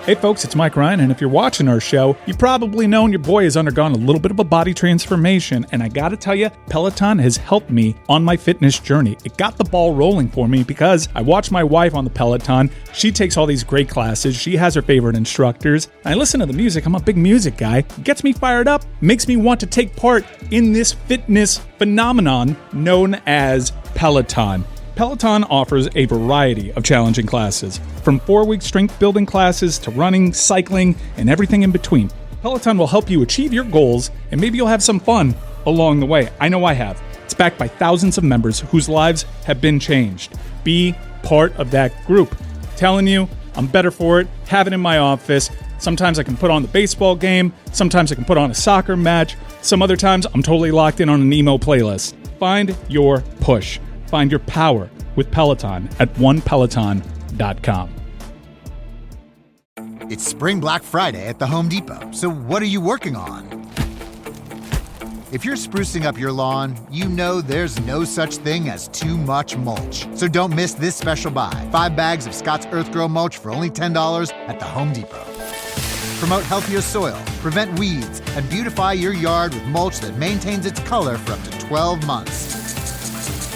Hey folks, it's Mike Ryan, and if you're watching our show, you've probably known your boy has undergone a little bit of a body transformation, and I gotta tell you, Peloton has helped me on my fitness journey. It got the ball rolling for me because I watch my wife on the Peloton. She takes all these great classes, she has her favorite instructors. I listen to the music, I'm a big music guy. It gets me fired up, makes me want to take part in this fitness phenomenon known as Peloton. Peloton offers a variety of challenging classes, from 4-week strength building classes to running, cycling, and everything in between. Peloton will help you achieve your goals, and maybe you'll have some fun along the way. I know I have. It's backed by thousands of members whose lives have been changed. Be part of that group. Telling you, I'm better for it. Have it in my office. Sometimes I can put on the baseball game. Sometimes I can put on a soccer match. Some other times I'm totally locked in on an emo playlist. Find your push. Find your power with Peloton at onepeloton.com. It's Spring Black Friday at the Home Depot, so what are you working on? If you're sprucing up your lawn, you know there's no such thing as too much mulch. So don't miss this special buy. 5 bags of Scott's Earth Grow mulch for only $10 at the Home Depot. Promote healthier soil, prevent weeds, and beautify your yard with mulch that maintains its color for up to 12 months.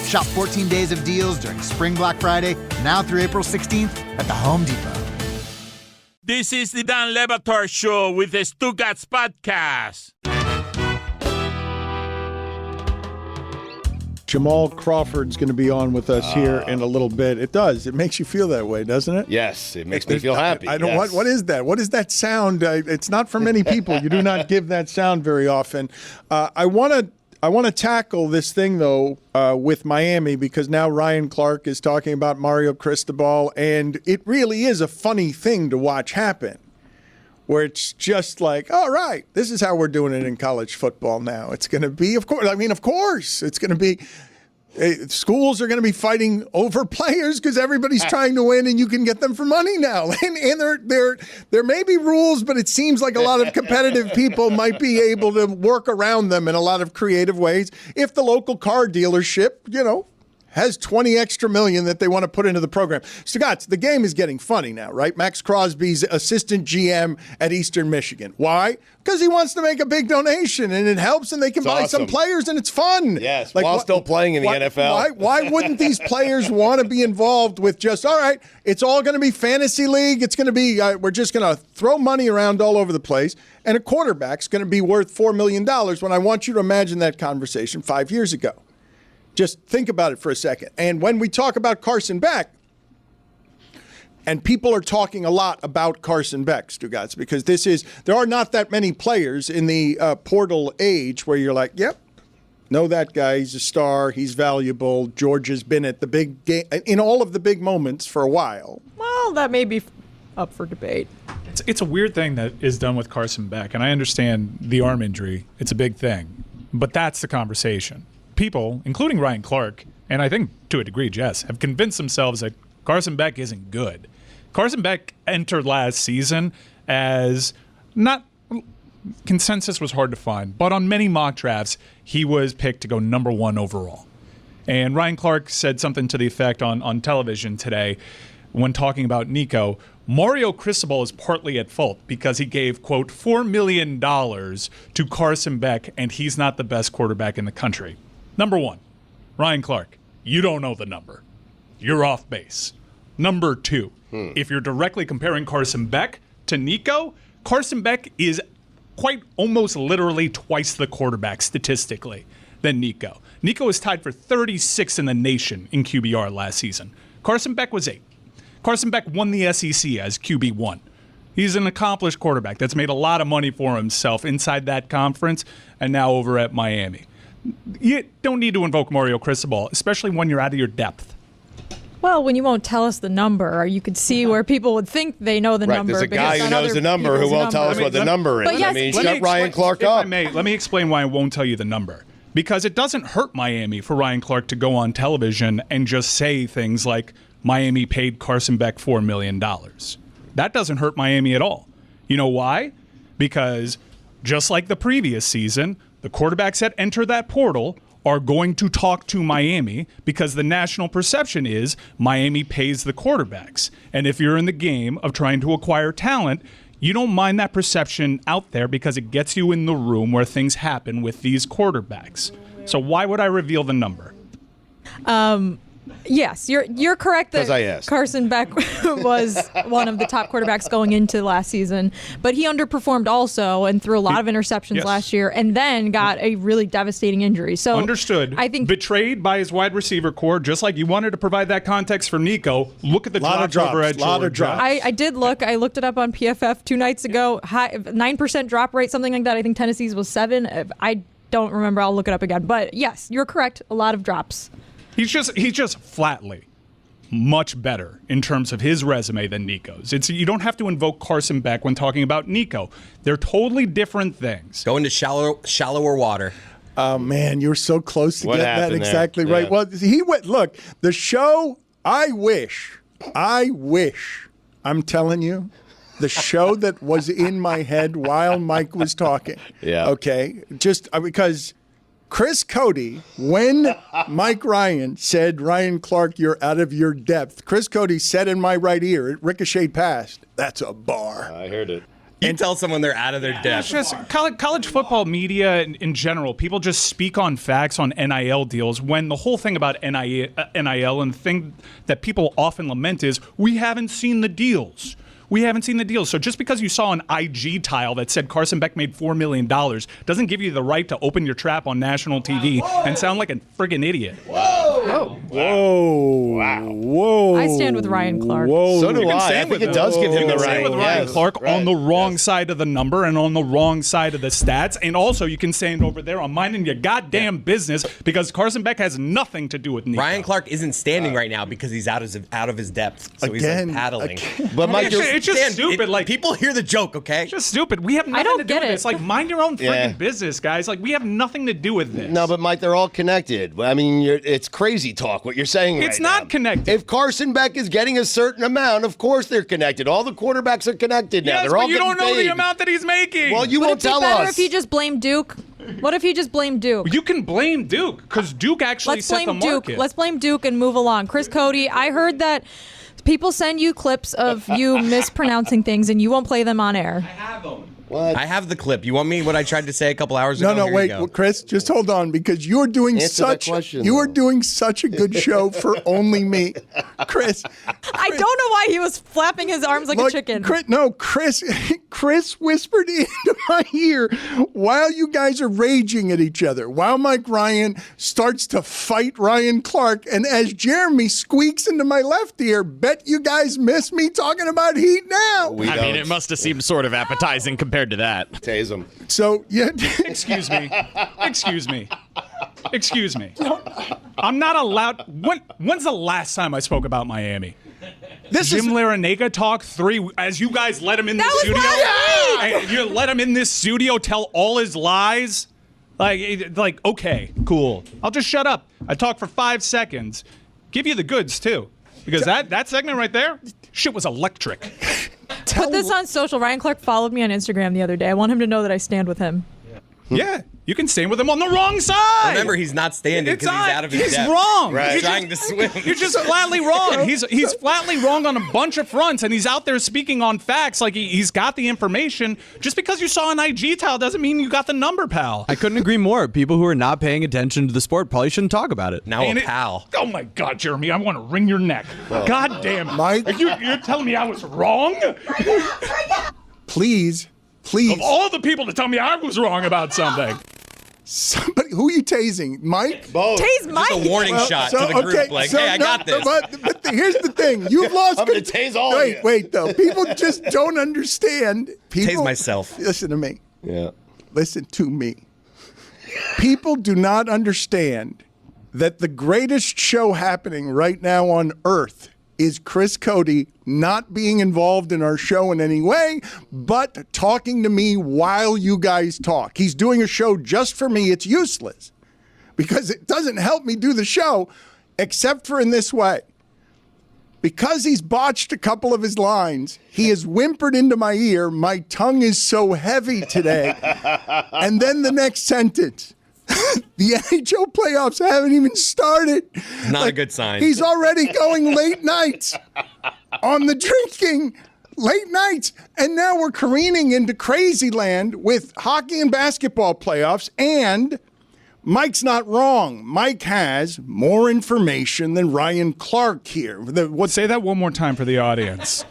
Shop 14 days of deals during Spring Black Friday, now through April 16th at the Home Depot. This is the Dan Le Batard Show with the Stugotz podcast. Jamal Crawford's going to be on with us here in a little bit. It does. It makes you feel that way, doesn't it? Yes, it makes me feel happy. I don't. Yes. What is that? What is that sound? It's not for many people. You do not give that sound very often. I want to tackle this thing, though, with Miami, because now Ryan Clark is talking about Mario Cristobal, and it really is a funny thing to watch happen, where it's just like, all right, this is how we're doing it in college football now. It's going to be, of course, it's going to be, schools are going to be fighting over players because everybody's trying to win, and you can get them for money now. And there may be rules, but it seems like a lot of competitive people might be able to work around them in a lot of creative ways. If the local car dealership, has 20 extra million that they want to put into the program. Stugotz, the game is getting funny now, right? Max Crosby's assistant GM at Eastern Michigan. Why? Because he wants to make a big donation, and it helps, and they can buy some players, and it's fun. Yes, while still playing in the NFL. Why wouldn't these players want to be involved with just, all right, it's all going to be fantasy league. It's going to be, we're just going to throw money around all over the place, and a quarterback's going to be worth $4 million when I want you to imagine that conversation 5 years ago. Just think about it for a second. And when we talk about Carson Beck, and people are talking a lot about Carson Beck, Stugotz, because there are not that many players in the portal age where you're like, yep, know that guy, he's a star, he's valuable. Georgia's been at the big game, in all of the big moments for a while. Well, that may be up for debate. It's a weird thing that is done with Carson Beck, and I understand the arm injury. It's a big thing, but that's the conversation. People, including Ryan Clark, and I think to a degree Jess, have convinced themselves that Carson Beck isn't good. Carson Beck entered last season as not – consensus was hard to find, but on many mock drafts, he was picked to go number 1 overall. And Ryan Clark said something to the effect on television today when talking about Nico. Mario Cristobal is partly at fault because he gave, quote, $4 million to Carson Beck, and he's not the best quarterback in the country. Number 1, Ryan Clark, you don't know the number. You're off base. Number 2, if you're directly comparing Carson Beck to Nico, Carson Beck is quite almost literally twice the quarterback statistically than Nico. Nico is tied for 36 in the nation in QBR last season. Carson Beck was 8. Carson Beck won the SEC as QB1. He's an accomplished quarterback that's made a lot of money for himself inside that conference and now over at Miami. You don't need to invoke Mario Cristobal, especially when you're out of your depth. Well, when you won't tell us the number, you could see where people would think they know the number. There's a guy who knows the number who won't tell us what the number is. But yes, shut Ryan Clark up. If I may, let me explain why I won't tell you the number. Because it doesn't hurt Miami for Ryan Clark to go on television and just say things like, Miami paid Carson Beck $4 million. That doesn't hurt Miami at all. You know why? Because just like the previous season, the quarterbacks that enter that portal are going to talk to Miami because the national perception is Miami pays the quarterbacks. And if you're in the game of trying to acquire talent, you don't mind that perception out there because it gets you in the room where things happen with these quarterbacks. So why would I reveal the number? Yes, you're correct that 'Cause I asked. Carson Beck was one of the top quarterbacks going into last season, but he underperformed also and threw a lot of interceptions Yes. last year, and then got a really devastating injury. So Understood. I think betrayed by his wide receiver core, just like you wanted to provide that context for Nico. Look at the Lot of drops over drops, at lot of Georgia. drops. I did look. I looked it up on PFF 2 nights ago. 9% drop rate, something like that. I think Tennessee's was 7. I don't remember. I'll look it up again. But yes, you're correct. A lot of drops. He's just flatly much better in terms of his resume than Nico's. You don't have to invoke Carson Beck when talking about Nico. They're totally different things. Go into shallower water. Oh man, you're so close to What getting that happened there? exactly right. Yeah. Well, he went. Look, the show. I wish. I'm telling you, the show that was in my head while Mike was talking. Yeah. Okay. Just because Chris Cody, when Mike Ryan said, "Ryan Clark, you're out of your depth," Chris Cody said in my right ear, it ricocheted past. That's a bar. I heard it. You tell someone they're out of their It's depth. just college football media in general. People just speak on facts on NIL deals when the whole thing about NIL and the thing that people often lament is we haven't seen the deals. We haven't seen the deals. So just because you saw an IG tile that said Carson Beck made $4 million doesn't give you the right to open your trap on national TV and sound like a friggin' idiot. Whoa. I stand with Ryan Clark. Whoa. So do You can I. I stand think with it does give him the Same right. with Ryan Yes. Clark Right. on the wrong Yes. side of the number and on the wrong side of the stats. And also you can stand over there on minding your goddamn business because Carson Beck has nothing to do with Nico. Ryan Clark isn't standing right now because he's out of his depth. So Again, he's like paddling. But Mike, It's just Dan, stupid. Like people hear the joke, okay? It's just stupid. We have nothing don't to do get with it. this. Like, mind your own freaking Yeah. business, guys. Like, we have nothing to do with this. no, but Mike, they're all connected. I mean, it's crazy talk what you're saying. It's right not now. connected. If Carson Beck is getting a certain amount, of course they're connected. All the quarterbacks are connected now. yes, They're all but you don't getting know the paid. amount that he's making. Well, you Would won't it be tell better us. if he just blamed Duke? What if he just blamed Duke? You can blame Duke because Duke actually Let's set the blame Duke. market. Let's blame Duke and move along. Chris Cody, I heard that people send you clips of you mispronouncing things and you won't play them on air. What? I have the clip. You want me what I tried to say a couple hours ago? No, Here wait, you go. well, Chris, just hold on because you're doing Answer that question, you are though. doing such a good show for only me, Chris. I don't know why he was flapping his arms like a Look, chicken. Chris whispered into my ear while you guys are raging at each other, while Mike Ryan starts to fight Ryan Clark, and as Jeremy squeaks into my left ear, bet you guys miss me talking about Heat now. We I mean, don't. it must have seemed sort of appetizing compared to that. Tase him. So yeah, Excuse me. Excuse me. I'm not allowed. When's the last time I spoke about Miami? this is Jim Larinaga talk 3 as you guys let him in the That was studio. last week! And you let him in this studio tell all his lies. Like okay, cool. I'll just shut up. I talk for 5 seconds. Give you the goods too, because that segment right there, shit was electric. Put this on social. Ryan Clark followed me on Instagram the other day. I want him to know that I stand with him. Yeah, you can stand with him on the wrong side. Remember, he's not standing because he's out of his He's depth. wrong. Right. He's You're trying to swim. You're just flatly wrong. He's flatly wrong on a bunch of fronts, and he's out there speaking on facts like he's got the information. Just because you saw an IG tile doesn't mean you got the number, pal. I couldn't agree more. People who are not paying attention to the sport probably shouldn't talk about it. Now And a pal. Oh my God, Jeremy, I want to wring your neck. God damn it. Mike? You're telling me I was wrong? please. Of all the people to tell me I was wrong about something. Somebody, who are you tasing, Mike? Both. Tase Mike. Just a warning shot to the group. Like, hey, I got this. But here's the thing: you've lost. I'm gonna tase all of you. Wait, though. People just don't understand. People, Tase myself. Listen to me. Yeah. Listen to me. People do not understand that the greatest show happening right now on Earth is Chris Cody not being involved in our show in any way, but talking to me while you guys talk. He's doing a show just for me. It's useless because it doesn't help me do the show, except for in this way. Because he's botched a couple of his lines, he has whimpered into my ear, "My tongue is so heavy today." And then the next sentence, The NHL playoffs haven't even started. Not a good sign. He's already going late nights on the drinking, late nights. And now we're careening into crazy land with hockey and basketball playoffs. And Mike's not wrong. Mike has more information than Ryan Clark here. Say that one more time for the audience.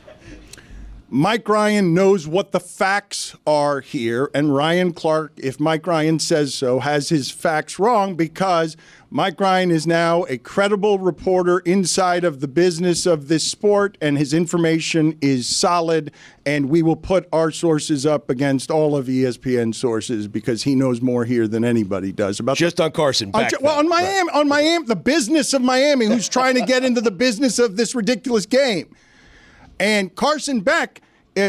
Mike Ryan knows what the facts are here, and Ryan Clark, if Mike Ryan says so, has his facts wrong because Mike Ryan is now a credible reporter inside of the business of this sport, and his information is solid, and we will put our sources up against all of ESPN sources because he knows more here than anybody does. About Just on Carson Beck. on Miami, the business of Miami, who's trying to get into the business of this ridiculous game. And Carson Beck,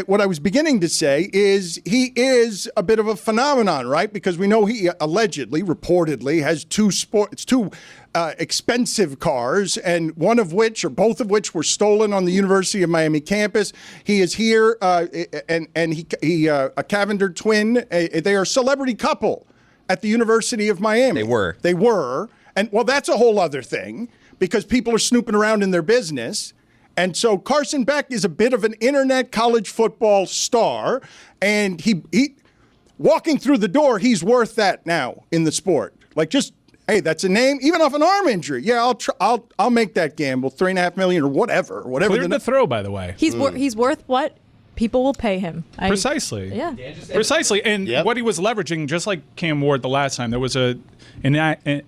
what I was beginning to say is he is a bit of a phenomenon, right? Because we know he reportedly has two expensive cars, and one of which, or both of which, were stolen on the University of Miami campus. He is here, and he a Cavender twin. They are a celebrity couple at the University of Miami. They were. And, well, that's a whole other thing because people are snooping around in their business. And so Carson Beck is a bit of an internet college football star, and he walking through the door, he's worth that now in the sport. Like, just, hey, that's a name, even off an arm injury. Yeah, I'll make that gamble, $3.5 million or whatever. Cleared the throw, by the way. He's worth what people will pay him. Precisely. Yeah. Precisely. And what he was leveraging, just like Cam Ward the last time, there was an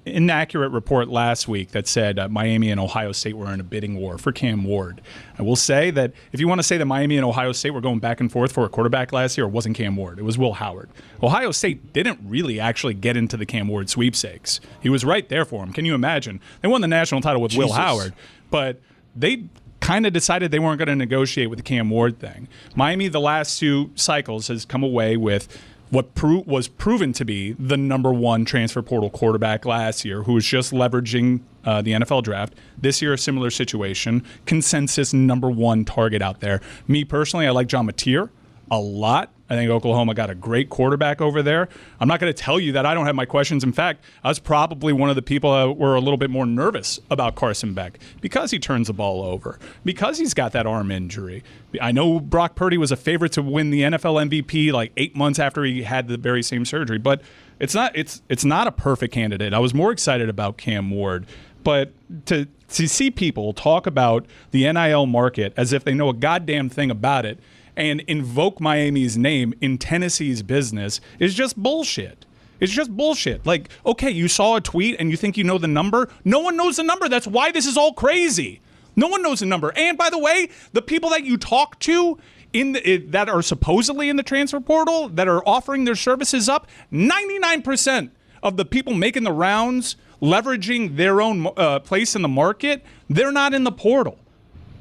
inaccurate report last week that said Miami and Ohio State were in a bidding war for Cam Ward. I will say that if you want to say that Miami and Ohio State were going back and forth for a quarterback last year, it wasn't Cam Ward. It was Will Howard. Ohio State didn't really actually get into the Cam Ward sweepstakes. He was right there for him. Can you imagine? They won the national title with Will Howard, but they kind of decided they weren't going to negotiate with the Cam Ward thing. Miami, the last two cycles, has come away with what was proven to be the number one transfer portal quarterback last year, who was just leveraging the NFL draft. This year, a similar situation. Consensus number one target out there. Me personally, I like John Mateer a lot. I think Oklahoma got a great quarterback over there. I'm not going to tell you that I don't have my questions. In fact, I was probably one of the people that were a little bit more nervous about Carson Beck because he turns the ball over, because he's got that arm injury. I know Brock Purdy was a favorite to win the NFL MVP like 8 months after he had the very same surgery, but it's not a perfect candidate. I was more excited about Cam Ward, but to see people talk about the NIL market as if they know a goddamn thing about it and invoke Miami's name in Tennessee's business is just bullshit. It's just bullshit. Like, okay, you saw a tweet and you think you know the number. No one knows the number. That's why this is all crazy. No one knows the number. And by the way, the people that you talk to that are supposedly in the transfer portal, that are offering their services up, 99% of the people making the rounds, leveraging their own place in the market, they're not in the portal.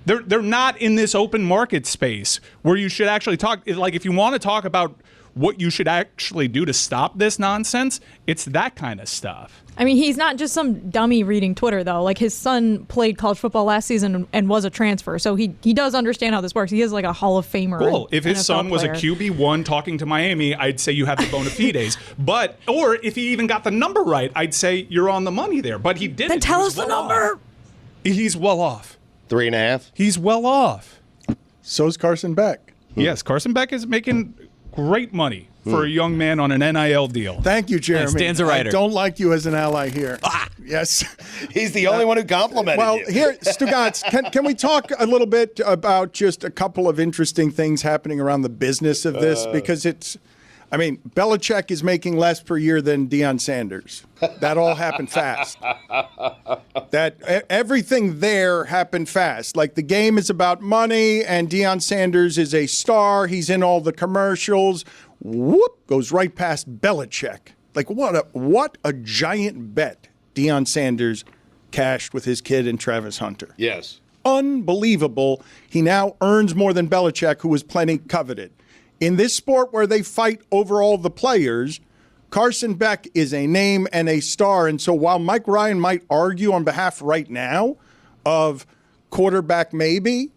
They're not in this open market space where you should actually talk. Like, if you want to talk about what you should actually do to stop this nonsense, it's that kind of stuff. I mean, he's not just some dummy reading Twitter, though. Like, his son played college football last season and was a transfer, so he does understand how this works. He is like a Hall of Famer. Cool. If his NFL son was a player. QB1 talking to Miami, I'd say you have the bona fides. Or if he even got the number right, I'd say you're on the money there. But he didn't. Then tell us the number. He's well off. 3.5. He's well off. So's Carson Beck. Yes, Carson Beck is making great money for a young man on an NIL deal. Thank you, Jeremy. Stands a writer. I don't like you as an ally here. Yes. He's the only one who complimented Well, you. here, Stugotz, can we talk a little bit about just a couple of interesting things happening around the business of this? Because Belichick is making less per year than Deion Sanders. That all happened fast. Everything there happened fast. Like, the game is about money, and Deion Sanders is a star. He's in all the commercials. Whoop, goes right past Belichick. Like, what a giant bet Deion Sanders cashed with his kid and Travis Hunter. Yes. Unbelievable. He now earns more than Belichick, who was plenty coveted. In this sport where they fight over all the players, Carson Beck is a name and a star. And so while Mike Ryan might argue on behalf right now of quarterback maybe,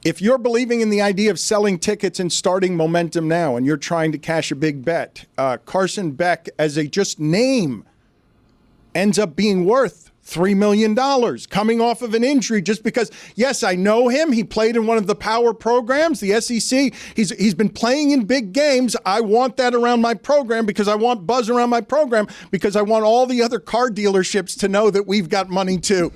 if you're believing in the idea of selling tickets and starting momentum now, and you're trying to cash a big bet, Carson Beck as a just name ends up being worth $3 million coming off of an injury just because, yes, I know him. He played in one of the power programs, the SEC. He's been playing in big games. I want that around my program because I want buzz around my program because I want all the other car dealerships to know that we've got money too.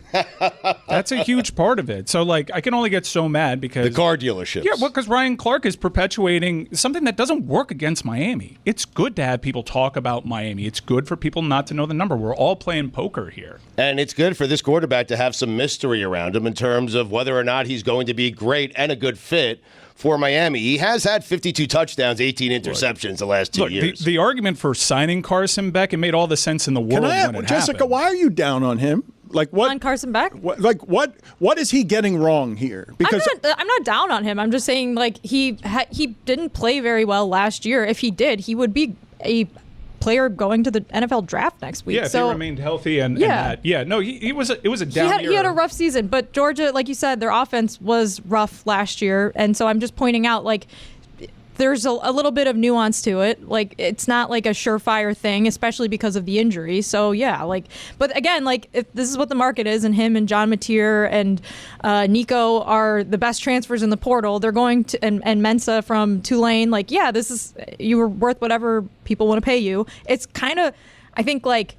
That's a huge part of it. So, like, I can only get so mad because The car dealerships. Yeah, well, because Ryan Clark is perpetuating something that doesn't work against Miami. It's good to have people talk about Miami. It's good for people not to know the number. We're all playing poker here. And it's good for this quarterback to have some mystery around him in terms of whether or not he's going to be great and a good fit for Miami. He has had 52 touchdowns, 18 interceptions the last 2 years. The argument for signing Carson Beck, it made all the sense in the world when it Jessica, happened. why are you down on him? Like what? On Carson Beck? What is he getting wrong here? Because I'm not down on him. I'm just saying, like, he didn't play very well last year. If he did, he would be a player going to the NFL draft next week. Yeah, if he remained healthy and that. Yeah, no, it was a down year. He had a rough season, but Georgia, like you said, their offense was rough last year, and so I'm just pointing out, like, there's a little bit of nuance to it. Like, it's not like a surefire thing, especially because of the injury. So yeah, like, but again, like, if this is what the market is, and him and John Mateer and Nico are the best transfers in the portal, they're going to, and Mensa from Tulane, like, yeah, you were worth whatever people want to pay you. It's kind of, I think, like,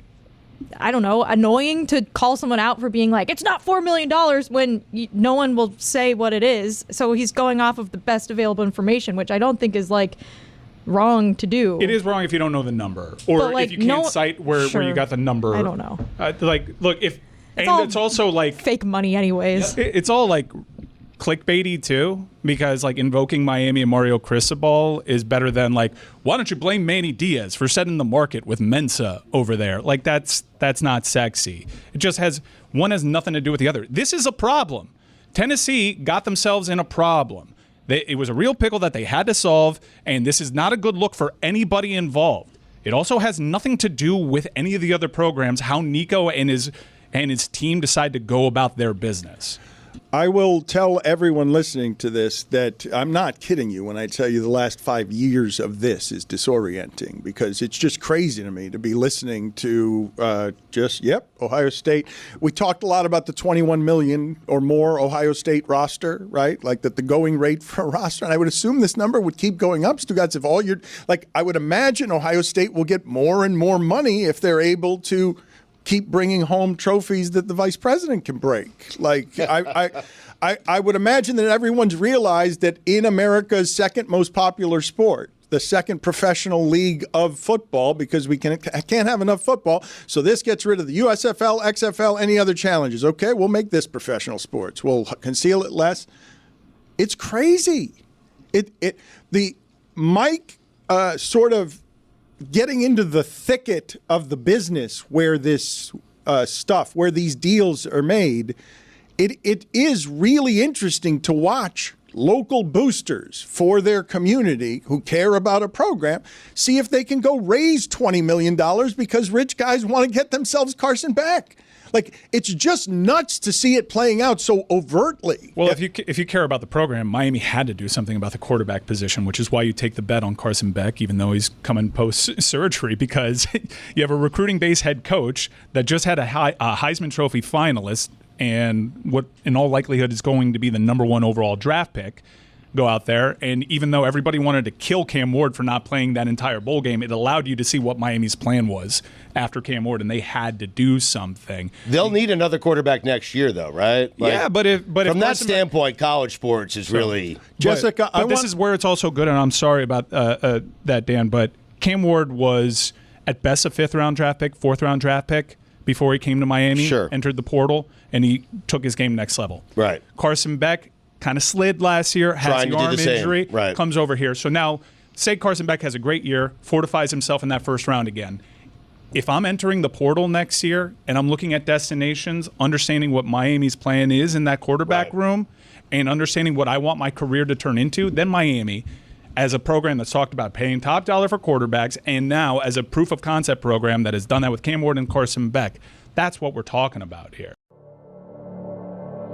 I don't know, annoying to call someone out for being like, it's not $4 million when no one will say what it is. So he's going off of the best available information, which I don't think is, like, wrong to do. It is wrong if you don't know the number, or if you can't cite where you got the number. I don't know. Look, it's also like fake money anyways. It's all like clickbaity too, because like invoking Miami and Mario Cristobal is better than like, why don't you blame Manny Diaz for setting the market with Mensa over there? Like that's not sexy. It just has nothing to do with the other. This is a problem. Tennessee got themselves in a problem. It was a real pickle that they had to solve, and this is not a good look for anybody involved. It also has nothing to do with any of the other programs, how Nico and his team decide to go about their business. I will tell everyone listening to this that I'm not kidding you when I tell you the last 5 years of this is disorienting, because it's just crazy to me to be listening to Ohio State. We talked a lot about the 21 million or more Ohio State roster, right? Like that the going rate for a roster. And I would assume this number would keep going up, Stugotz, if all you're like, I would imagine Ohio State will get more and more money if they're able to keep bringing home trophies that the vice president can break. Like, I would imagine that everyone's realized that in America's second most popular sport, the second professional league of football, because we can't have enough football, so this gets rid of the USFL, XFL, any other challenges. Okay, we'll make this professional sports. We'll conceal it less. It's crazy. The Mike sort of getting into the thicket of the business where this where these deals are made, it is really interesting to watch local boosters for their community who care about a program see if they can go raise $20 million because rich guys want to get themselves Carson Beck. Like, it's just nuts to see it playing out so overtly. Well, if you care about the program, Miami had to do something about the quarterback position, which is why you take the bet on Carson Beck, even though he's coming post-surgery, because you have a recruiting-based head coach that just had a Heisman Trophy finalist and what in all likelihood is going to be the number 1 overall draft pick go out there. And even though everybody wanted to kill Cam Ward for not playing that entire bowl game, it allowed you to see what Miami's plan was after Cam Ward, and they had to do something. They'll need another quarterback next year, though, right? Like, yeah, but from that standpoint, college sports is really Jessica. But this is where it's also good, and I'm sorry about that, Dan. But Cam Ward was at best a 5th-round draft pick, 4th-round draft pick before he came to Miami. Sure. Entered the portal, and he took his game next level. Right. Carson Beck kind of slid last year, has the arm injury, right. Comes over here. So now, say Carson Beck has a great year, fortifies himself in that first round again. If I'm entering the portal next year and I'm looking at destinations, understanding what Miami's plan is in that quarterback room, and understanding what I want my career to turn into, then Miami, as a program that's talked about paying top dollar for quarterbacks, and now as a proof of concept program that has done that with Cam Ward and Carson Beck, that's what we're talking about here.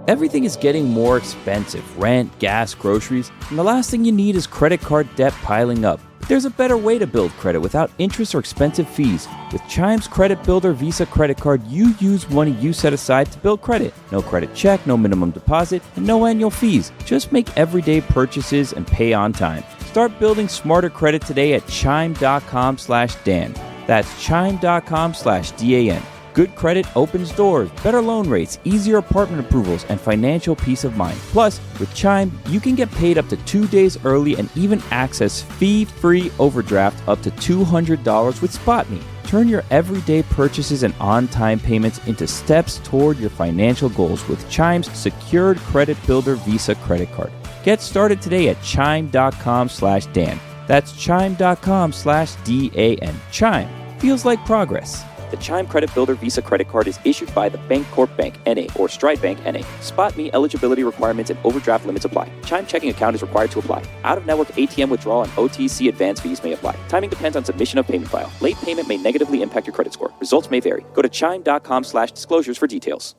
Everything is getting more expensive. Rent, gas, groceries. And the last thing you need is credit card debt piling up. But there's a better way to build credit without interest or expensive fees. With Chime's Credit Builder Visa credit card, you use money you set aside to build credit. No credit check, no minimum deposit, and no annual fees. Just make everyday purchases and pay on time. Start building smarter credit today at chime.com/Dan. That's chime.com/DAN. Good credit opens doors, better loan rates, easier apartment approvals, and financial peace of mind. Plus, with Chime, you can get paid up to 2 days early and even access fee-free overdraft up to $200 with SpotMe. Turn your everyday purchases and on-time payments into steps toward your financial goals with Chime's Secured Credit Builder Visa credit card. Get started today at chime.com/Dan. That's chime.com/DAN. Chime feels like progress. The Chime Credit Builder Visa credit card is issued by the Bancorp Bank, N.A. or Stride Bank, N.A. SpotMe eligibility requirements and overdraft limits apply. Chime checking account is required to apply. Out-of-network ATM withdrawal and OTC advance fees may apply. Timing depends on submission of payment file. Late payment may negatively impact your credit score. Results may vary. Go to chime.com/disclosures for details.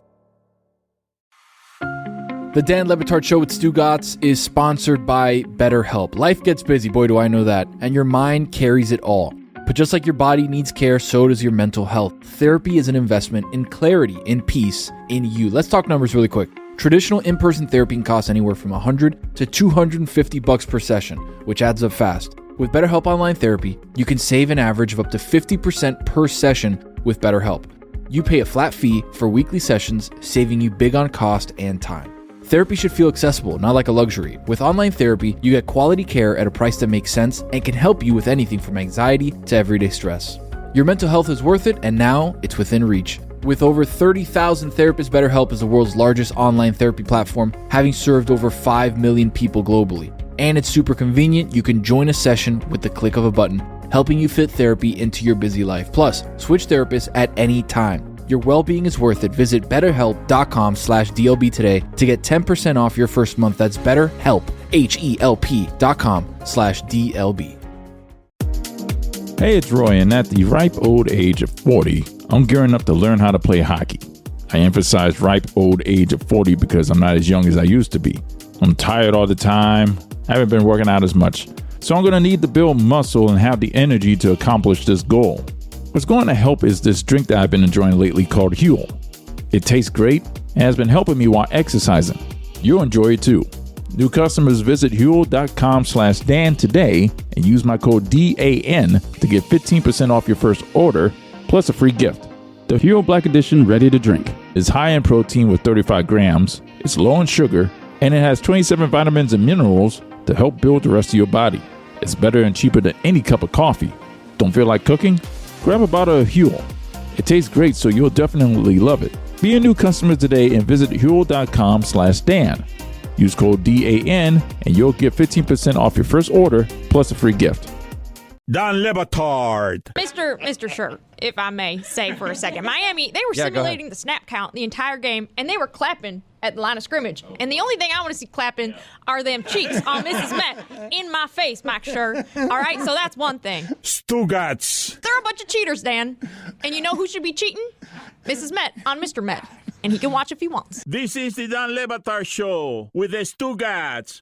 The Dan Le Batard Show with Stugotz is sponsored by BetterHelp. Life gets busy, boy do I know that, and your mind carries it all. But just like your body needs care, so does your mental health. Therapy is an investment in clarity, in peace, in you. Let's talk numbers really quick. Traditional in-person therapy can cost anywhere from $100 to $250 per session, which adds up fast. With BetterHelp Online Therapy, you can save an average of up to 50% per session with BetterHelp. You pay a flat fee for weekly sessions, saving you big on cost and time. Therapy should feel accessible, not like a luxury. With online therapy, you get quality care at a price that makes sense and can help you with anything from anxiety to everyday stress. Your mental health is worth it, and now it's within reach. With over 30,000 therapists, BetterHelp is the world's largest online therapy platform, having served over 5 million people globally. And it's super convenient. You can join a session with the click of a button, helping you fit therapy into your busy life. Plus, switch therapists at any time. Your well-being is worth it. Visit betterhelp.com/DLB today to get 10% off your first month. That's BetterHelp, HELP.com/DLB. Hey, it's Roy, and at the ripe old age of 40, I'm gearing up to learn how to play hockey. I emphasize ripe old age of 40 because I'm not as young as I used to be. I'm tired all the time. I haven't been working out as much. So I'm going to need to build muscle and have the energy to accomplish this goal. What's going to help is this drink that I've been enjoying lately called Huel. It tastes great and has been helping me while exercising. You'll enjoy it too. New customers visit Huel.com/Dan today and use my code DAN to get 15% off your first order plus a free gift. The Huel Black Edition Ready to Drink is high in protein with 35 grams, it's low in sugar, and it has 27 vitamins and minerals to help build the rest of your body. It's better and cheaper than any cup of coffee. Don't feel like cooking? Grab a bottle of Huel. It tastes great, so you'll definitely love it. Be a new customer today and visit Huel.com/Dan. Use code DAN and you'll get 15% off your first order plus a free gift. Dan Le Batard. Mr. Shirt, if I may say for a second. Miami, they were simulating the snap count the entire game, and they were clapping at the line of scrimmage. And the only thing I want to see clapping are them cheeks on Mrs. Met in my face, Mike Shirt. All right, so that's one thing. Stugotz. They're a bunch of cheaters, Dan. And you know who should be cheating? Mrs. Met on Mr. Met. And he can watch if he wants. This is the Dan Le Batard Show with the Stugotz.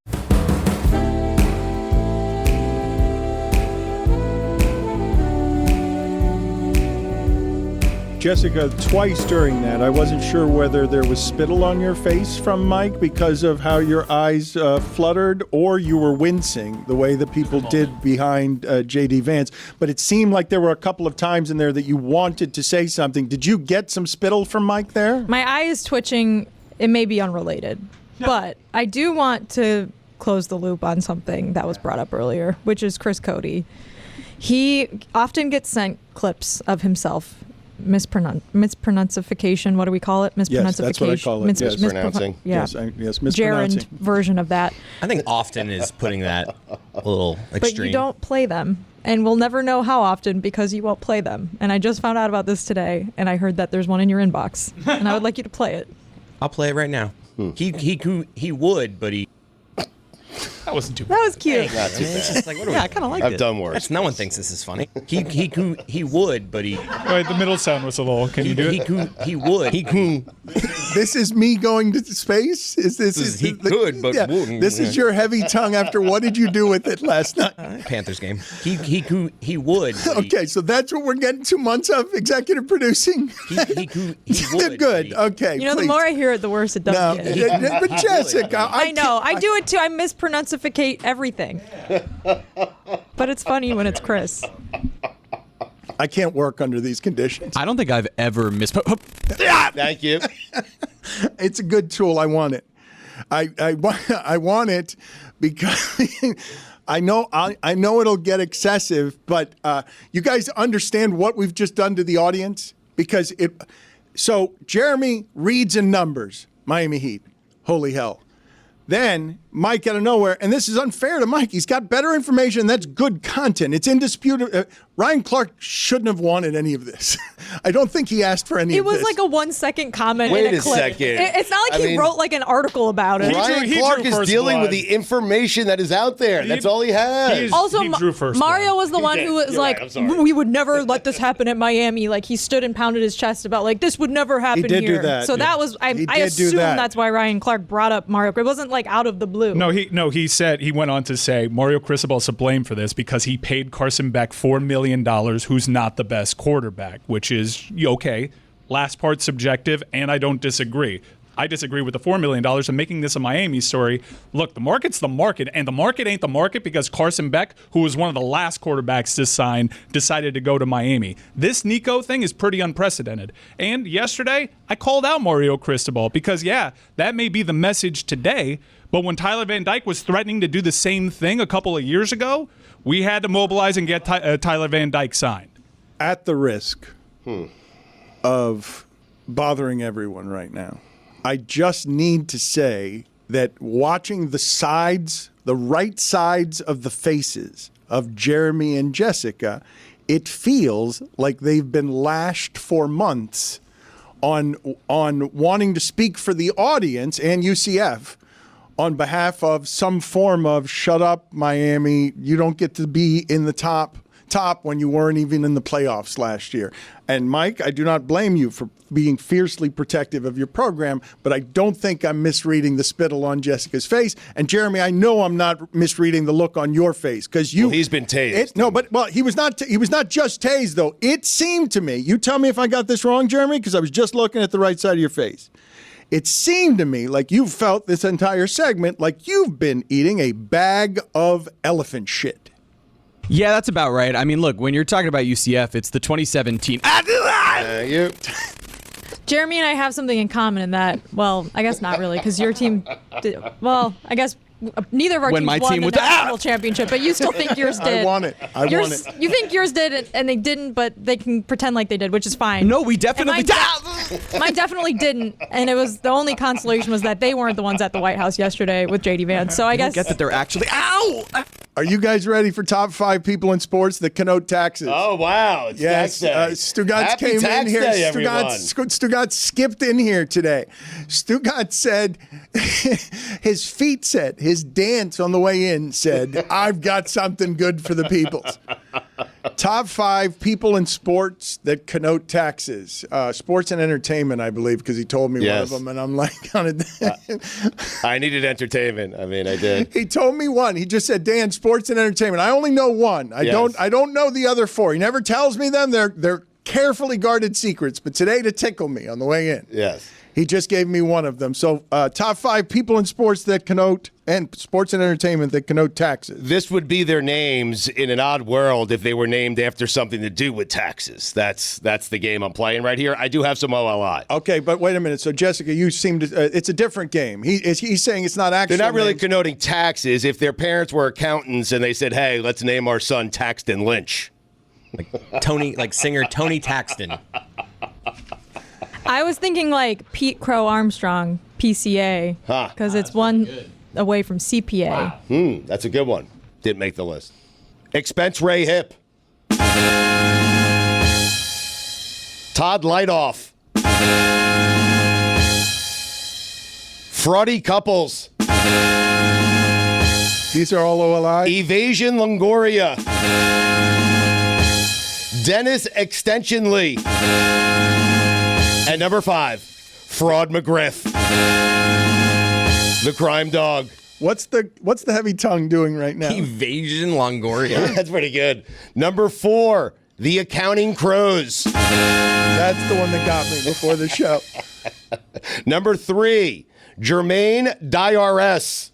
Jessica, twice during that, I wasn't sure whether there was spittle on your face from Mike because of how your eyes fluttered, or you were wincing the way the people did behind J.D. Vance. But it seemed like there were a couple of times in there that you wanted to say something. Did you get some spittle from Mike there? My eye is twitching. It may be unrelated, but I do want to close the loop on something that was brought up earlier, which is Chris Cody. He often gets sent clips of himself mispronunciation. What do we call it? Mispronunciation. Yes, that's what I call it. Mispronouncing. Yeah. Yes, mispronouncing. Gerund version of that. I think often is putting that a little extreme. But you don't play them, and we'll never know how often because you won't play them. And I just found out about this today, and I heard that there's one in your inbox, and I would like you to play it. I'll play it right now. He would, but he. That wasn't too bad. That was cute. Not too It's bad. just like, what are Yeah, we- I kind of like I've it. done worse. No one thinks this is funny. He would, but he Wait, the middle sound was a little. Can you do it? he would. This is me going to space? Is this He could, but wouldn't. This is your heavy tongue after what did you do with it last night? Panthers game. He would. but he- Okay, so that's what we're getting 2 months of executive producing. He would. Good. but Okay. You know, the please. more I hear it, the worse it does No, get. but Jessica, I know. I do it too. I mispronunciate everything. But it's funny when it's Chris. I can't work under these conditions. I don't think I've ever Thank you. It's a good tool. I want it. I want it because I know it'll get excessive, but you guys understand what we've just done to the audience because it. So Jeremy reads in numbers, Miami Heat. Holy hell. Then Mike out of nowhere, and this is unfair to Mike. He's got better information. That's good content. It's indisputable. Ryan Clark shouldn't have wanted any of this. I don't think he asked for any It of this. was like a 1 second comment Wait in a a clip. second. It's not like I he mean- wrote like an article about it. Ryan he Clark drew is first dealing with blood. the information that is out there. That's all he has. Also, He drew first Mario blood. was the one did. who was You're like, right. I'm sorry. we would never let this happen at Miami. Like, he stood and pounded his chest about, like, this would never happen did do here. that. So that was, I He I did do assume that. that's why Ryan Clark brought up Mario. It wasn't, like, out of the blue. He went on to say Mario Cristobal's to blame for this because he paid Carson Beck $4 million, who's not the best quarterback, which is okay. Last part subjective, and I don't disagree. I disagree with the $4 million and making this a Miami story. Look, the market's the market, and the market ain't the market because Carson Beck, who was one of the last quarterbacks to sign, decided to go to Miami. This Nico thing is pretty unprecedented. And yesterday, I called out Mario Cristobal because, yeah, that may be the message today, but when Tyler Van Dyke was threatening to do the same thing a couple of years ago, we had to mobilize and get Tyler Van Dyke signed. At the risk of bothering everyone right now, I just need to say that watching the right sides of the faces of Jeremy and Jessica, it feels like they've been lashed for months on wanting to speak for the audience and UCF on behalf of some form of shut up, Miami, you don't get to be in the top when you weren't even in the playoffs last year. And Mike, I do not blame you for being fiercely protective of your program, but I don't think I'm misreading the spittle on Jessica's face. And Jeremy, I know I'm not misreading the look on your face because he's been tased. He was not. He was not just tased though. It seemed to me. You tell me if I got this wrong, Jeremy, because I was just looking at the right side of your face. It seemed to me like you felt this entire segment like you've been eating a bag of elephant shit. Yeah, that's about right. I mean, look, when you're talking about UCF, it's the 2017. You. Jeremy and I have something in common in that, well, I guess not really, because your team did, well, I guess neither of our When teams my won team the was- national championship, but you still think yours did. I want it. I want it. You think yours did, and they didn't, but they can pretend like they did, which is fine. No, we definitely And mine definitely didn't, and it was the only consolation was that they weren't the ones at the White House yesterday with JD Vance. So I guess get that they're actually. Ow! Are you guys ready for top 5 people in sports that connote taxes? Oh, wow. It's Yes, tax day. Stugotz Happy came tax in here. day, everyone. Stugotz skipped in here today. Stugotz said, his feet said, his dance on the way in said, I've got something good for the peoples. Top 5 people in sports that connote taxes. Sports and entertainment, I believe, because he told me Yes. one of them, and I'm like, on it. I needed entertainment. I mean, I did. He told me one. He just said, Dan, sports and entertainment. I only know one. I don't know the other 4. He never tells me them. They're carefully guarded secrets. But today, to tickle me on the way in, Yes. he just gave me one of them. So top 5 people in sports that connote, and sports and entertainment that connote taxes. This would be their names in an odd world if they were named after something to do with taxes. That's the game I'm playing right here. I do have some OLI. Okay, but wait a minute. So Jessica, you seem to. It's a different game. He's saying it's not actually. They're not really names. connoting taxes. If their parents were accountants and they said, hey, let's name our son Taxton Lynch. Like singer Tony Taxton. I was thinking like Pete Crow Armstrong, PCA, because it's one away from CPA. That's a good one. Didn't make the list. Expense Ray Hip. Todd Lightoff. Fraudy Couples. These are all OLI. Evasion Longoria. Dennis Extension Lee. And number 5, Fraud McGriff. The crime dog. What's the heavy tongue doing right now? Evasion Longoria. That's pretty good. Number 4, the Accounting Crows. That's the one that got me before the show. Number 3, Jermaine DRS.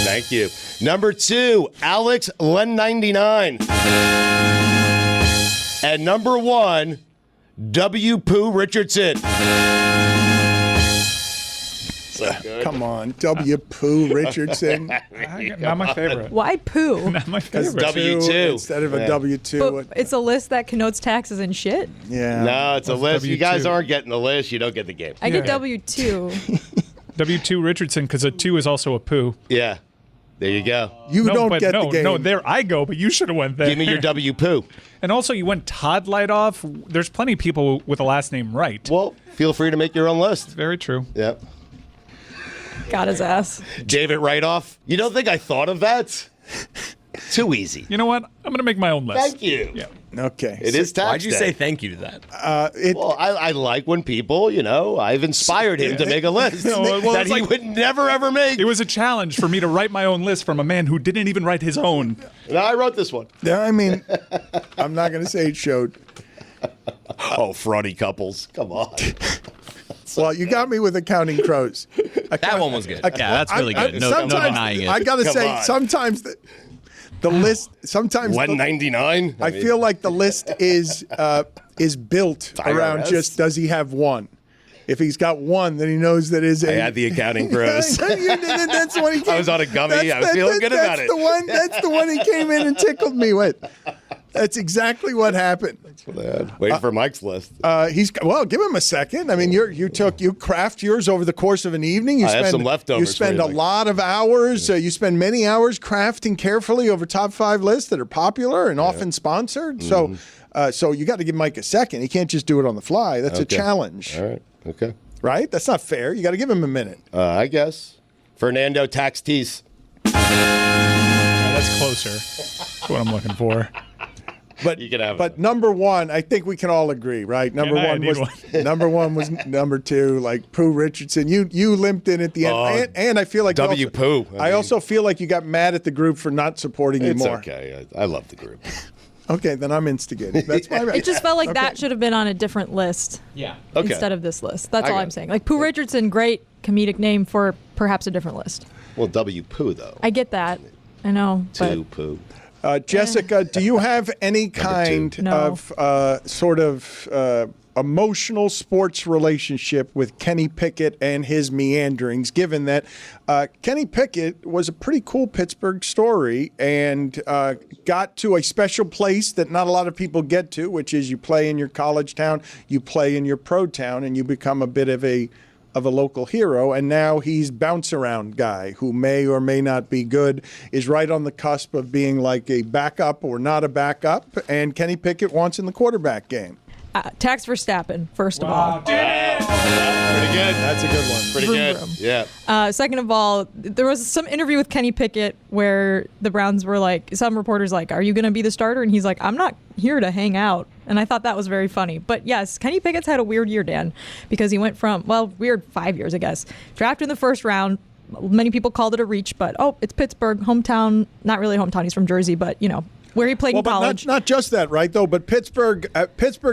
Thank you. Number 2, Alex Len99. And number 1, W. Pooh Richardson. Come on, W. Pooh Richardson. Not my favorite. Why poo? Not my favorite. W2 instead of a W2. But it's a list that connotes taxes and shit. Yeah. No, it's a list. You guys W2. aren't getting the list. You don't get the game. I get W2. W2 Richardson, because a 2 is also a poo. Yeah. There you go. You don't get the game. No, there I go, but you should have went there. Give me your W. Pooh. And also, you went Todd Lightoff. There's plenty of people with a last name Wright. Well, feel free to make your own list. Very true. Yep. Got his ass. David Wright-Off. You don't think I thought of that? Too easy. You know what? I'm going to make my own list. Thank you. Yeah. Okay. It is tax Why'd you day. say thank you to that? Well, I like when people, I've inspired him to make a list well, that it's he like- would never, ever make. It was a challenge for me to write my own list from a man who didn't even write his own. No, I wrote this one. Yeah, I mean, I'm not going to say it showed. Oh, fraudy couples. Come on. Well, you got me with Accounting Crows. That one was good. Yeah, that's really good. No denying it. I got to Come say, on. sometimes the list, sometimes the- 199. I feel like the list is built around IRS? just does he have one? If he's got one, then he knows that is a. I had the Accounting Crows. That's the one he came. I was on a gummy. I was feeling good about it. That's the one he came in and tickled me with. That's exactly what happened. Waiting for Mike's list. Give him a second. I mean, you craft yours over the course of an evening. You I have spend some leftovers You for spend you, a Mike. lot of hours. You spend many hours crafting carefully over top 5 lists that are popular and often sponsored. Mm-hmm. So you got to give Mike a second. He can't just do it on the fly. That's a Okay. challenge, All right. Okay. right? That's not fair. You got to give him a minute. I guess. Fernando Taxis. That's closer. That's what I'm looking for. But You can have but it. number 1, I think we can all agree, right? Number I one need was one. number 1 was number 2, like Pooh Richardson. You limped in at the end, and I feel like you W. also- Pooh. I also feel like you got mad at the group for not supporting you It's more. okay. I love the group. Okay, then I'm instigating. That's my right. It just felt like that should have been on a different list Yeah. Okay. instead of this list. That's I all got I'm it. saying. Like Pooh Richardson, great comedic name for perhaps a different list. Well, W. Pooh, though. I get that. I know. But Two Pooh. Jessica, do you have any kind No. of sort of emotional sports relationship with Kenny Pickett and his meanderings, given that Kenny Pickett was a pretty cool Pittsburgh story and got to a special place that not a lot of people get to, which is you play in your college town, you play in your pro town, and you become a bit of a local hero, and now he's bounce around guy who may or may not be good, is right on the cusp of being like a backup or not a backup, and Kenny Pickett wants in the quarterback game. Tax Verstappen, first of all. Pretty good. That's a good one. Pretty Vroom, good. vroom. Yeah. Second of all, there was some interview with Kenny Pickett where the Browns were like, some reporters like, are you going to be the starter? And he's like, I'm not here to hang out. And I thought that was very funny. But yes, Kenny Pickett's had a weird year, Dan, because he went from, weird 5 years, I guess. Drafted in the first round. Many people called it a reach, but it's Pittsburgh, hometown. Not really hometown. He's from Jersey, but where he played in But college. not just that, right, though, but Pittsburgh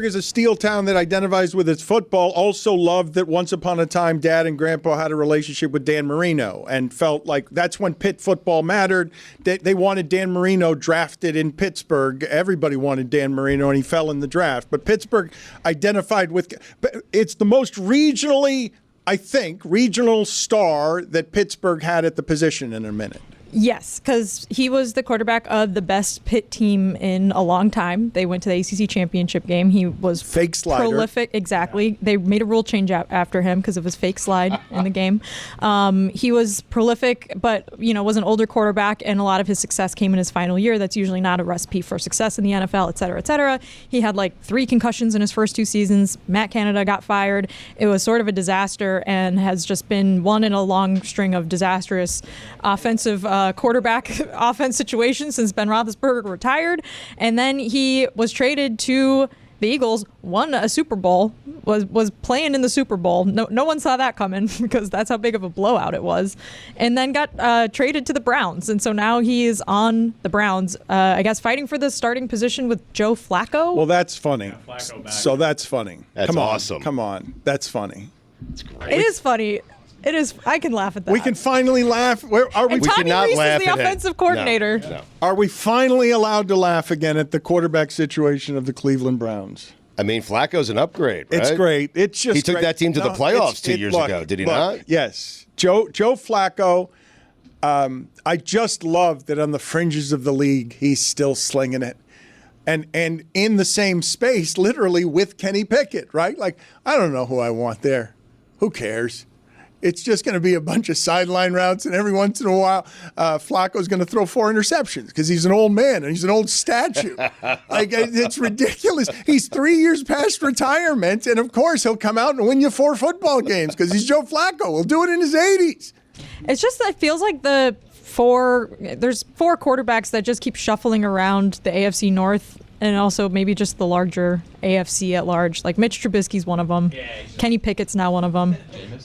is a steel town that identifies with its football, also loved that once upon a time Dad and Grandpa had a relationship with Dan Marino and felt like that's when Pitt football mattered. They wanted Dan Marino drafted in Pittsburgh. Everybody wanted Dan Marino, and he fell in the draft. But Pittsburgh identified with – it's the most regional star that Pittsburgh had at the position in a minute. Yes, because he was the quarterback of the best Pitt team in a long time. They went to the ACC championship game. He was fake slider. Prolific. Exactly. Yeah. They made a rule change after him because of his fake slide in the game. He was prolific, but was an older quarterback, and a lot of his success came in his final year. That's usually not a recipe for success in the NFL, et cetera, et cetera. He had like 3 concussions in his first 2 seasons. Matt Canada got fired. It was sort of a disaster, and has just been one in a long string of disastrous offensive quarterback offense situations since Ben Roethlisberger retired. And then he was traded to the Eagles, won a Super Bowl, was playing in the Super Bowl. No one saw that coming because that's how big of a blowout it was. And then got traded to the Browns. And so now he is on the Browns, I guess, fighting for the starting position with Joe Flacco. Well, that's funny. Yeah, Flacco back. So that's funny. That's awesome. Come on. That's funny. It's great. It is funny. It is. I can laugh at that. We can finally laugh. Where are we? And Tommy cannot Reese laugh is the at it. offensive coordinator. No. Are we finally allowed to laugh again at the quarterback situation of the Cleveland Browns? I mean, Flacco's an upgrade, right? It's great. It's just he took great. that team to the playoffs 2 years look, ago, did he look, not? Yes. Joe Flacco, I just love that on the fringes of the league, he's still slinging it. And in the same space, literally, with Kenny Pickett, right? Like, I don't know who I want there. Who cares? It's just going to be a bunch of sideline routes, and every once in a while, Flacco's going to throw 4 interceptions because he's an old man and he's an old statue. Like, it's ridiculous. He's 3 years past retirement, and of course, he'll come out and win you 4 football games because he's Joe Flacco. He'll do it in his 80s. It's just that it feels like there's 4 quarterbacks that just keep shuffling around the AFC North. And also maybe just the larger AFC at large. Like Mitch Trubisky's one of them. Yeah, Kenny Pickett's now one of them.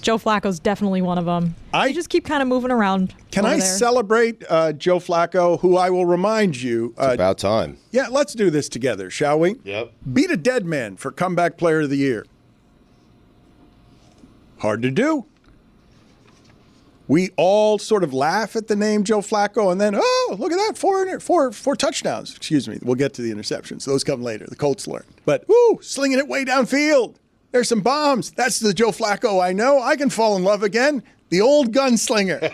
Joe Flacco's definitely one of them. They just keep kind of moving around. Can I celebrate Joe Flacco, who I will remind you? It's about time. Yeah, let's do this together, shall we? Yep. Beat a dead man for Comeback Player of the Year. Hard to do. We all sort of laugh at the name Joe Flacco, and then, oh, look at that, four touchdowns. Excuse me. We'll get to the interceptions. Those come later. The Colts learn. But, slinging it way downfield. There's some bombs. That's the Joe Flacco I know. I can fall in love again. The old gunslinger.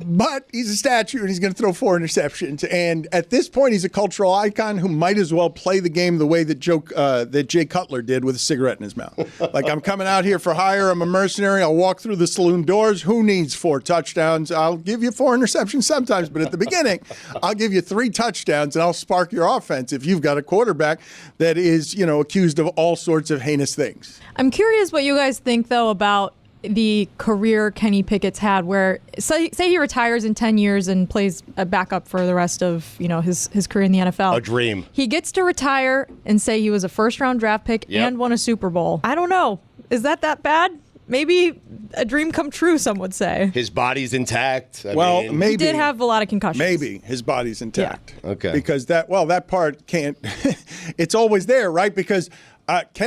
But he's a statue, and he's going to throw 4 interceptions. And at this point, he's a cultural icon who might as well play the game the way that Jay Cutler did with a cigarette in his mouth. Like, I'm coming out here for hire. I'm a mercenary. I'll walk through the saloon doors. Who needs 4 touchdowns? I'll give you 4 interceptions sometimes, but at the beginning, I'll give you 3 touchdowns, and I'll spark your offense if you've got a quarterback that is, accused of all sorts of heinous things. I'm curious what you guys think, though, about the career Kenny Pickett's had, where say he retires in 10 years and plays a backup for the rest of his career in the NFL. A dream. He gets to retire and say he was a first-round draft pick and won a Super Bowl. I don't know. Is that bad? Maybe a dream come true, some would say. His body's intact. I mean, maybe. He did have a lot of concussions. Maybe his body's intact. Yeah. Okay. Because that part can't, it's always there, right? Because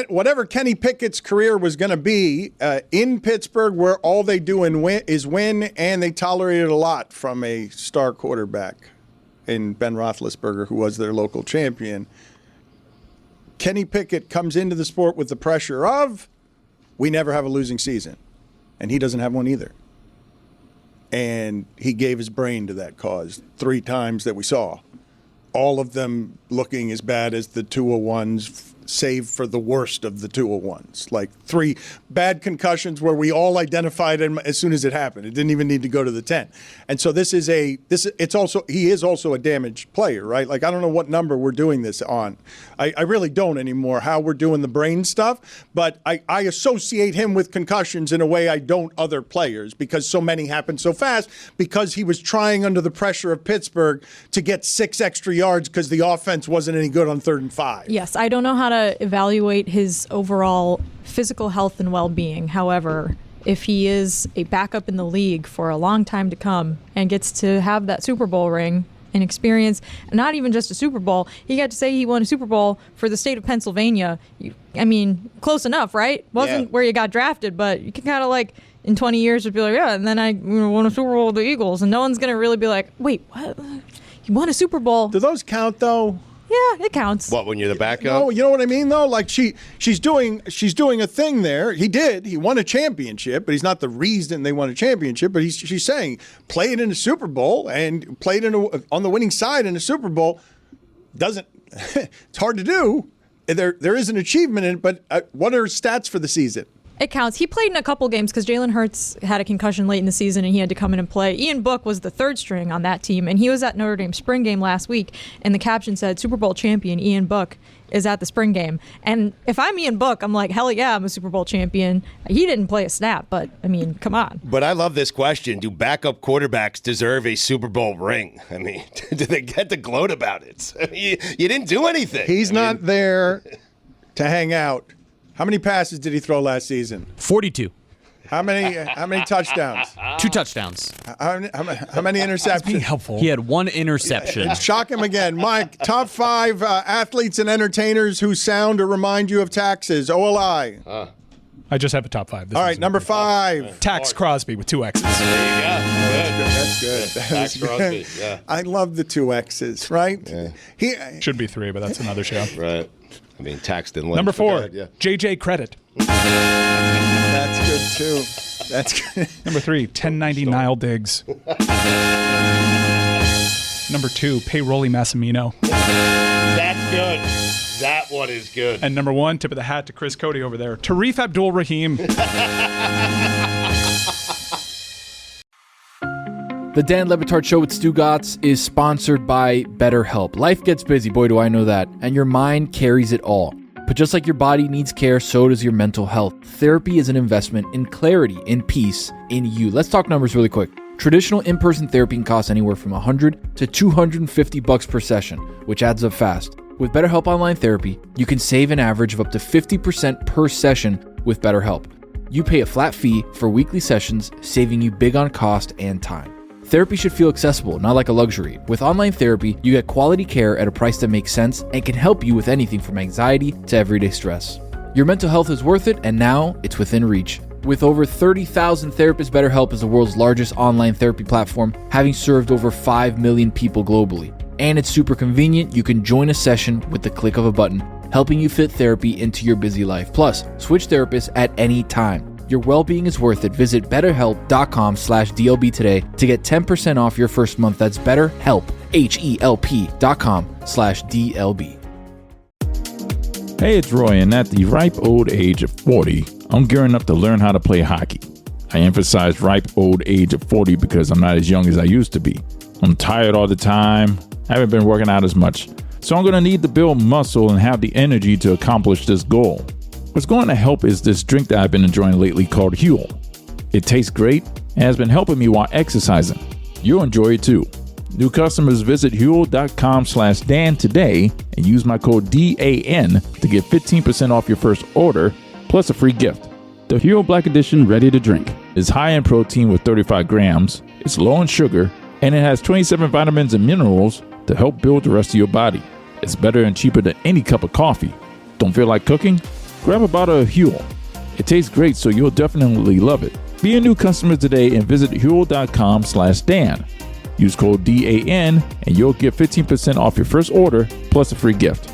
whatever Kenny Pickett's career was going to be in Pittsburgh, where all they do is win, and they tolerated a lot from a star quarterback in Ben Roethlisberger, who was their local champion. Kenny Pickett comes into the sport with the pressure of, we never have a losing season, and he doesn't have one either. And he gave his brain to that cause 3 times that we saw. All of them looking as bad as the 201s, save for the worst of the 201s. Like 3 bad concussions where we all identified him as soon as it happened. It didn't even need to go to the 10. And so he is also a damaged player, right? Like, I don't know what number we're doing this on. I really don't anymore, how we're doing the brain stuff, but I associate him with concussions in a way I don't other players, because so many happen so fast, because he was trying under the pressure of Pittsburgh to get 6 extra yards because the offense wasn't any good on 3rd and 5. Yes, I don't know how to evaluate his overall physical health and well-being. However, if he is a backup in the league for a long time to come and gets to have that Super Bowl ring and experience, not even just a Super Bowl, he got to say he won a Super Bowl for the state of Pennsylvania. Close enough, right? Wasn't where you got drafted, but you can kind of like, in 20 years, would be like, yeah, and then I won a Super Bowl with the Eagles, and no one's going to really be like, wait, what? You won a Super Bowl. Do those count, though? Yeah, it counts. What, when you're the backup? No, you know what I mean though. Like she's doing a thing there. He won a championship, but he's not the reason they won a championship. But she's saying play it in a Super Bowl and play it on the winning side in a Super Bowl. It's hard to do. There is an achievement in it, but what are stats for the season? It counts. He played in a couple games because Jalen Hurts had a concussion late in the season and he had to come in and play. Ian Book was the third string on that team, and he was at Notre Dame spring game last week, and the caption said, Super Bowl champion Ian Book is at the spring game. And if I'm Ian Book, I'm like, hell yeah, I'm a Super Bowl champion. He didn't play a snap, but, I mean, come on. But I love this question. Do backup quarterbacks deserve a Super Bowl ring? I mean, do they get to gloat about it? I mean, you didn't do anything. He's not there to hang out. How many passes did he throw last season? 42. How many touchdowns? 2 touchdowns. How many interceptions? Being helpful. He had 1 interception. Shock him again. Mike, top 5 athletes and entertainers who sound or remind you of taxes. OLI. I just have a top 5. All right, number 5. Tax Crosby with 2 X's. There you go. That's good. Tax Crosby, yeah. I love the 2 X's, right? Yeah. Should be 3, but that's another show. Right. I mean, tax didn't. Number 4, ahead, yeah. JJ Credit. That's good, too. That's good. Number 3, 1090 Nile Diggs. Number 2, Payrolly Massimino. That's good. That one is good. And number 1, tip of the hat to Chris Cody over there, Tarif Abdul-Rahim. The Dan Le Batard Show with Stugotz is sponsored by BetterHelp. Life gets busy, boy do I know that, and your mind carries it all. But just like your body needs care, so does your mental health. Therapy is an investment in clarity, in peace, in you. Let's talk numbers really quick. Traditional in-person therapy can cost anywhere from $100 to $250 per session, which adds up fast. With BetterHelp Online Therapy, you can save an average of up to 50% per session with BetterHelp. You pay a flat fee for weekly sessions, saving you big on cost and time. Therapy should feel accessible, not like a luxury. With online therapy, you get quality care at a price that makes sense and can help you with anything from anxiety to everyday stress. Your mental health is worth it, and now it's within reach. With over 30,000 therapists, BetterHelp is the world's largest online therapy platform, having served over 5 million people globally. And it's super convenient. You can join a session with the click of a button, helping you fit therapy into your busy life. Plus, switch therapists at any time. Your well-being is worth it. Visit betterhelp.com/DLB today to get 10% off your first month. That's BetterHelp, HELP.com/DLB. Hey, it's Roy, and at the ripe old age of 40, I'm gearing up to learn how to play hockey. I emphasize ripe old age of 40 because I'm not as young as I used to be. I'm tired all the time, I haven't been working out as much, so I'm going to need to build muscle and have the energy to accomplish this goal. What's going to help is this drink that I've been enjoying lately called Huel. It tastes great and has been helping me while exercising. You'll enjoy it too. New customers visit Huel.com/Dan today and use my code DAN to get 15% off your first order plus a free gift. The Huel Black Edition Ready to Drink is high in protein with 35 grams, it's low in sugar, and it has 27 vitamins and minerals to help build the rest of your body. It's better and cheaper than any cup of coffee. Don't feel like cooking? Grab a bottle of Huel. It tastes great, so you'll definitely love it. Be a new customer today and visit Huel.com/Dan. Use code DAN and you'll get 15% off your first order plus a free gift.